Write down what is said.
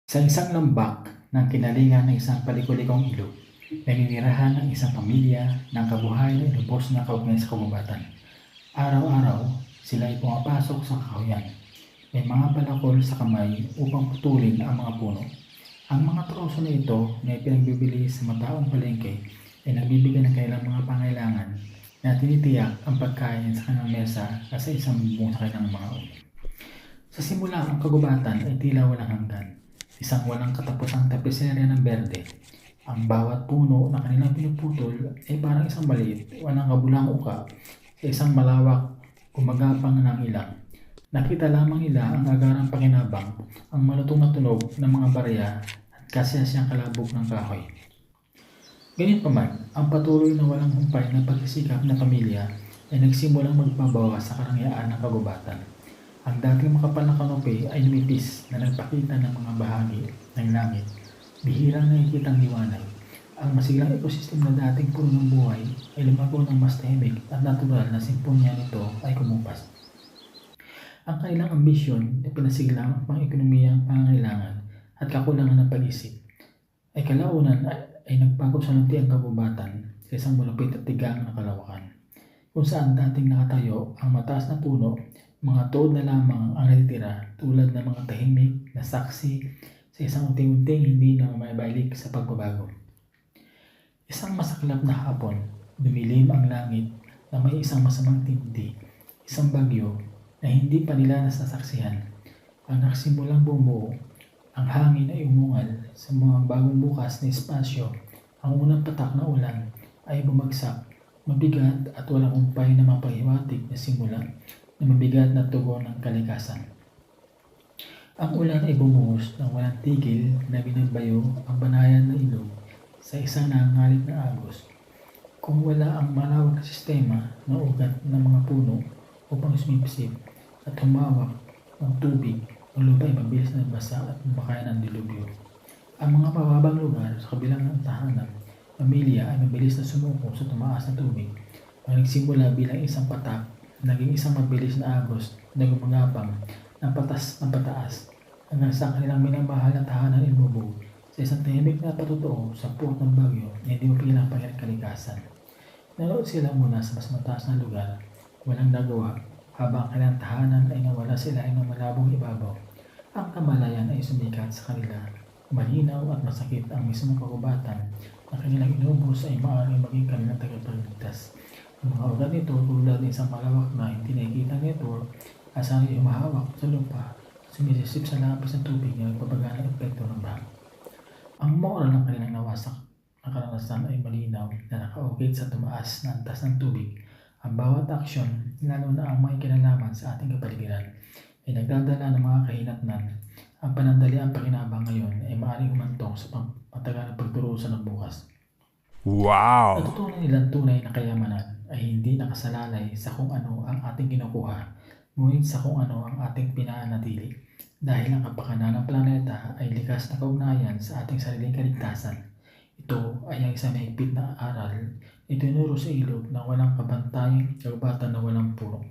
Sa isang lambak ng kinalingan ng isang palikulikong ilog, naninirahan ang isang pamilya ng kabuhayan ay lubos na kaugnay sa kagubatan. Araw-araw, sila ay pumapasok sa kahoyan. May mga balakol sa kamay upang putulin ang mga puno. Ang mga troso na ito na ipinagbibili sa mataong palengke ay nagbibigay ng kailang mga pangailangan na tinitiyak ang pagkain sa kanilang mesa at sa isang bubong sa kanilang mga ulo. Sa simula, ang kagubatan ay tila walang hanggan. Isang walang katapusang tapiserya ng berde. Ang bawat puno na kanilang pinuputol ay parang isang maliit, walang kabulang uka sa isang malawak, gumagapang ng ilang. Nakita lamang nila ang agarang pakinabang, ang malutong na tunog ng mga barya at kasiyasiyang kalabog ng kahoy. Ganit pa man, ang patuloy na walang humpay na pagsisikap na pamilya ay nagsimulang magbabawas sa karangyaan ng kagubatan. Ang dating makapal na kanopi ay lumipis na nagpakita ng mga bahagi ng langit. Bihirang nakikitang liwanag. Ang masiglang ekosistem na dating puno ng buhay ay lumago ng mas tahimik at natural na simponya nito ay kumupas. Ang kanilang ambisyon ay pinasiglang ang pang-ekonomiyang pangangailangan at kakulangan ng pag-isip ay kalaunan ay nagbago sa lunti ang kagubatan sa isang malupit at tigang na kalawakan. Kung saan dating nakatayo ang mataas na puno, mga tuod na lamang ang natitira tulad ng mga tahimik na saksi sa isang unti-unting hindi na maibalik sa pagbabago. Isang masaklap na hapon, dumilim ang langit na may isang masamang tindi, isang bagyo na hindi pa nila nasasaksihan. Ang nagsimulang bumuo, ang hangin ay umungal sa mga bagong bukas na espasyo. Ang unang patak na ulan ay bumagsak, mabigat at walang umpay na mapahiwatig na simula na mabigat na tugon ng kalikasan. Ang ulan ay bumuhos ng walang tigil na binabayo ang banayan na ilog sa isang nangangalit na agos. Kung wala ang malawak na sistema na ugat ng mga puno upang sumipsip at humawak ng tubig, ang lupa ay mabilis na basa at makayan ng dilubyo. Ang mga mababang lugar sa kabilang ng tahanan, pamilya ay mabilis na sumuko sa tumaas na tubig. Ang nagsimula bilang isang patak, naging isang mabilis na agos na gumagapang ng patas ng pataas hanggang sa kanilang minamahal na tahanan ay bubog sa isang tahimik na patutuo sa puwat ng bagyo na hindi mapilang pangyayang kalikasan. Naroon sila muna sa mas mataas na lugar, walang nagawa, habang kanilang tahanan ay nawala sila ay ng malabong ibabaw. Ang kamalayan ay sumikat sa kanila. Malinaw at masakit ang mismong kagubatan na kanilang inubos ay maaaring maging kanilang tagapagligtas. Ang mga ugat nito tulad ng isang malawak na hindi nakikita network asahan ay humahawak sa lupa at sumisisip sa lapis ng tubig na nagpapagaan ng epekto ng baha. Ang moral ng kanilang nawasak na karanasan ay malinaw na nakaukit sa tumaas na antas ng tubig. Ang bawat aksyon, lalo na ang may kinalaman sa ating kapaligiran, ay nagdadala ng mga kahinatnan. Ang panandaliang pakinabang ngayon ay maaaring humantong sa matagal na pagturusan ng bukas. Wow! Natutunan nilang tunay na kayamanan ay hindi nakasalalay sa kung ano ang ating kinukuha, ngunit sa kung ano ang ating pinaanatili. Dahil ang kapakanan ng planeta ay likas na kaugnayan sa ating sariling kaligtasan. Ito ay ang isang mahigpit na aral na itinuro sa ilog ng walang kabantayang kagubatan na walang puro.